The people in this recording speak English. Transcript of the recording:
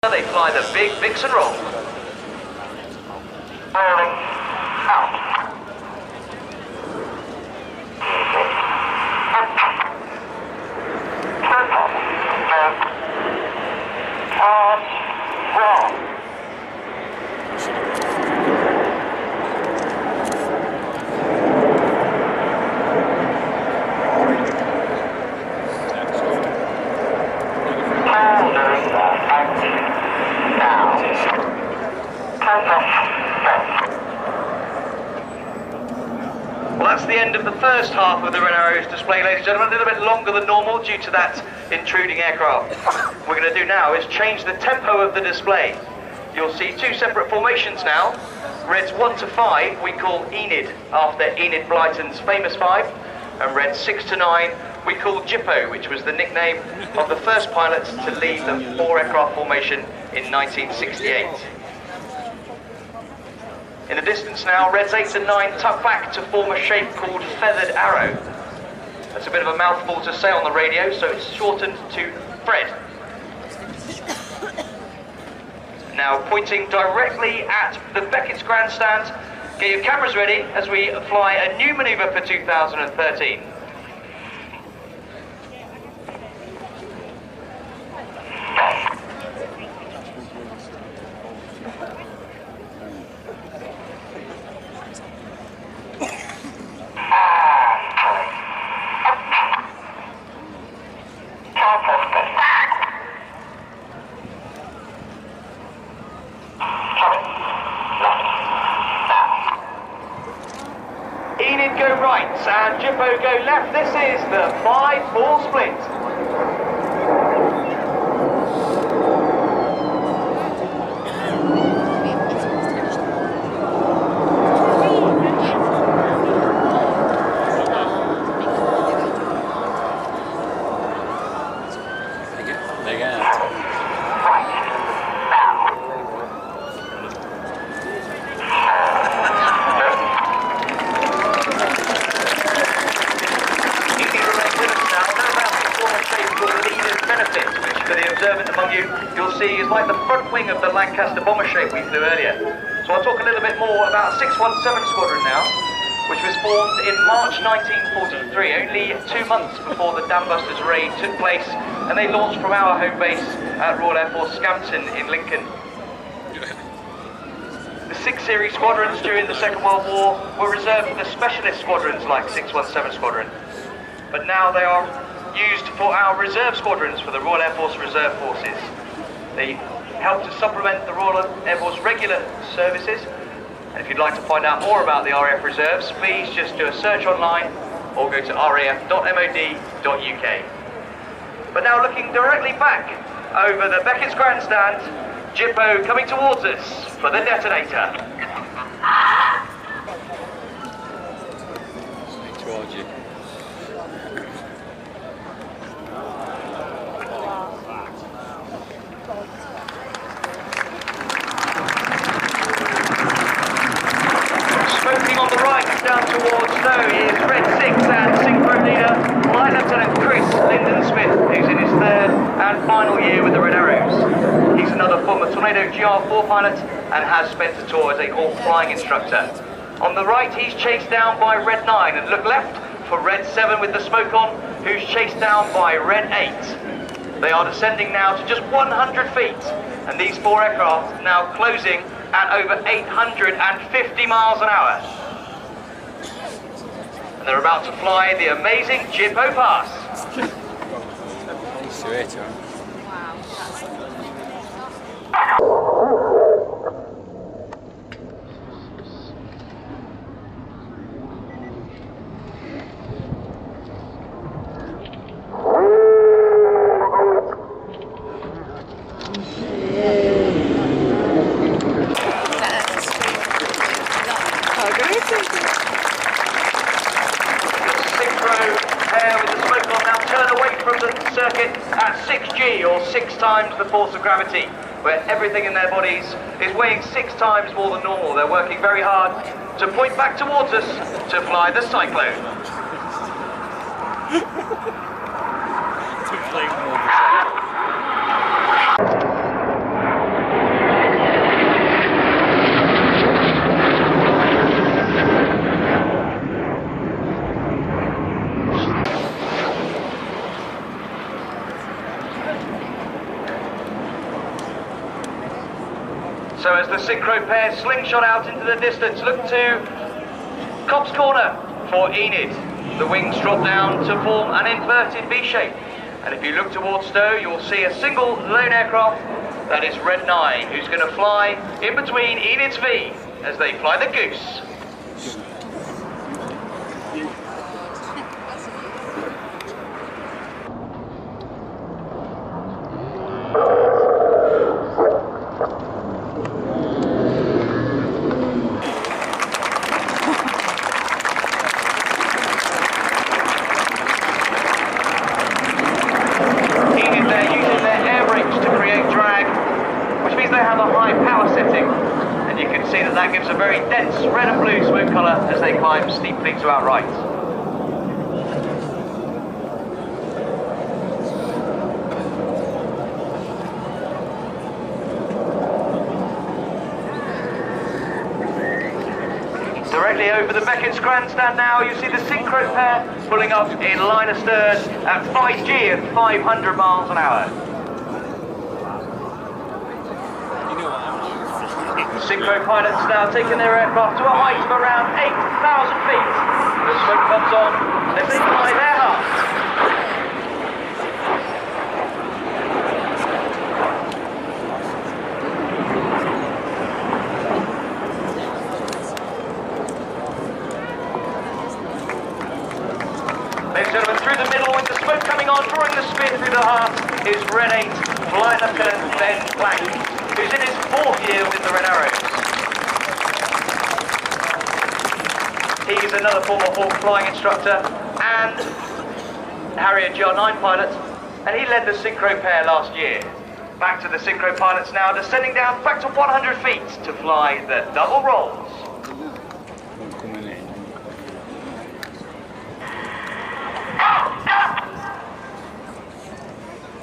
They fly the big Vixen roll. Rolling out. Well, that's the end of the first half of the Red Arrows display, ladies and gentlemen. A little bit longer than normal due to that intruding aircraft. What we're going to do now is change the tempo of the display. You'll see two separate formations now. Reds 1 to 5 we call Enid, after Enid Blyton's famous 5. And Reds 6 to 9 we call Jippo, which was the nickname of the first pilots to lead the 4-aircraft formation in 1968. In the distance now, Reds 8 and 9 tuck back to form a shape called Feathered Arrow. That's a bit of a mouthful to say on the radio, so it's shortened to Fred. Now pointing directly at the Beckett's grandstand, get your cameras ready as we fly a new manoeuvre for 2013. Enid go right and Jippo go left. This is the 5-4 split. Among you, you'll see is like the front wing of the Lancaster bomber shape we flew earlier. So I'll talk a little bit more about 617 Squadron now, which was formed in March 1943, only 2 months before the Dambusters raid took place, and they launched from our home base at Royal Air Force Scampton in Lincoln. The 6 series squadrons during the Second World War were reserved for the specialist squadrons like 617 Squadron, but now they are used for our reserve squadrons for the Royal Air Force Reserve Forces. They help to supplement the Royal Air Force regular services. And if you'd like to find out more about the RAF Reserves, please just do a search online or go to raf.mod.uk. But now looking directly back over the Beckett's grandstand, Jippo coming towards us for the detonator. Towards you. Smoking on the right down towards Snow is Red 6 and Synchro leader Flight Lieutenant Chris Linden-Smith, who's in his 3rd and final year with the Red Arrows. He's another former Tornado GR4 pilot and has spent a tour as a Hawk flying instructor. On the right he's chased down by Red 9, and look left for Red 7 with the smoke on, who's chased down by Red 8. They are descending now to just 100 feet, and these 4 aircraft now closing at over 850 miles an hour. And they're about to fly the amazing Jippo Pass. Circuit at 6G, or 6 times the force of gravity, where everything in their bodies is weighing 6 times more than normal. They're working very hard to point back towards us to fly the Cyclone. So as the synchro pair slingshot out into the distance, look to Copse Corner for Enid. The wings drop down to form an inverted V shape. And if you look towards Stowe, you'll see a single lone aircraft. That is Red 9, who's going to fly in between Enid's V as they fly the Goose. That gives a very dense red and blue smoke colour as they climb steeply to our right. Directly over the Beckett's grandstand now, you see the synchro pair pulling up in line astern at 5G at 500 miles an hour. Synchro pilots now taking their aircraft to a height of around 8,000 feet. The smoke comes on as they fly their half. Ladies and gentlemen, through the middle with the smoke coming on, drawing the spin through the half is Red 8, Flight Lieutenant Ben Black, who's in his 4th year with the Red Arrows. He's another former Hawk flying instructor and Harrier GR9 pilot, and he led the synchro pair last year. Back to the synchro pilots now, descending down back to 100 feet to fly the double roll.